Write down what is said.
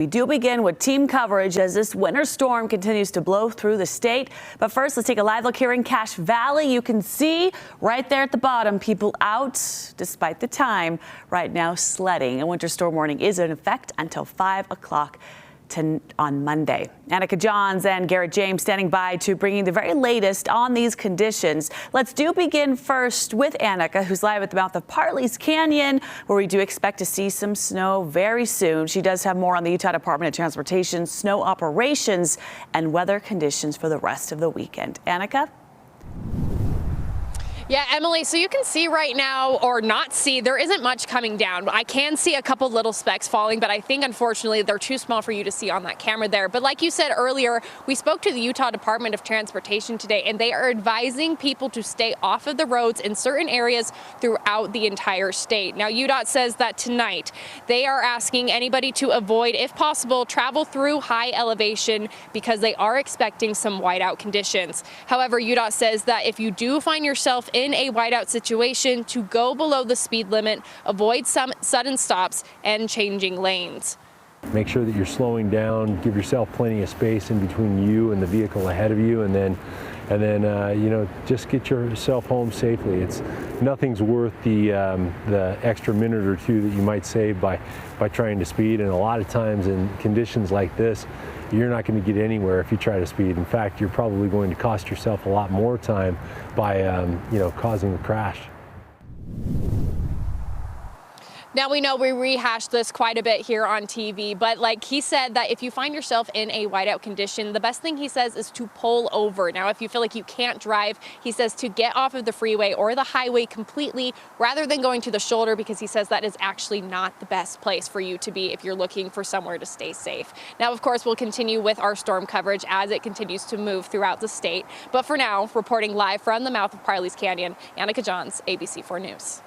We do begin with team coverage as this winter storm continues to blow through the state. But first, let's take a live look here in Cache Valley. You can see right there at the bottom, people out despite the time right now sledding. A winter storm warning is in effect until 5 o'clock on Monday. Annika Johns and Garrett James standing by to bringing the very latest on these conditions. Let's begin first with Annika, who's live at the mouth of Parley's Canyon, where we do expect to see some snow very soon. She does have more on the Utah Department of Transportation, snow operations, and weather conditions for the rest of the weekend. Annika? Yeah, Emily, so you can see right now, or not see, there isn't much coming down. I can see a couple little specks falling, but I think unfortunately they're too small for you to see on that camera there. But like you said earlier, we spoke to the Utah Department of Transportation today, and they are advising people to stay off of the roads in certain areas throughout the entire state. Now, UDOT says that tonight they are asking anybody to avoid, if possible, travel through high elevation because they are expecting some whiteout conditions. However, UDOT says that if you do find yourself in a whiteout situation, to go below the speed limit, avoid some sudden stops, and changing lanes. Make sure that you're slowing down, give yourself plenty of space in between you and the vehicle ahead of you, and then you know, just get yourself home safely. Nothing's worth the extra minute or two that you might save by trying to speed, and a lot of times in conditions like this, you're not going to get anywhere if you try to speed. In fact, you're probably going to cost yourself a lot more time by you know, causing a crash. Now, we know we rehashed this quite a bit here on TV, but like he said, that if you find yourself in a whiteout condition, the best thing he says is to pull over. Now, if you feel like you can't drive, he says to get off of the freeway or the highway completely rather than going to the shoulder, because he says that is actually not the best place for you to be if you're looking for somewhere to stay safe. Now, of course, we'll continue with our storm coverage as it continues to move throughout the state. But for now, reporting live from the mouth of Parley's Canyon, Annika Johns, ABC4 News.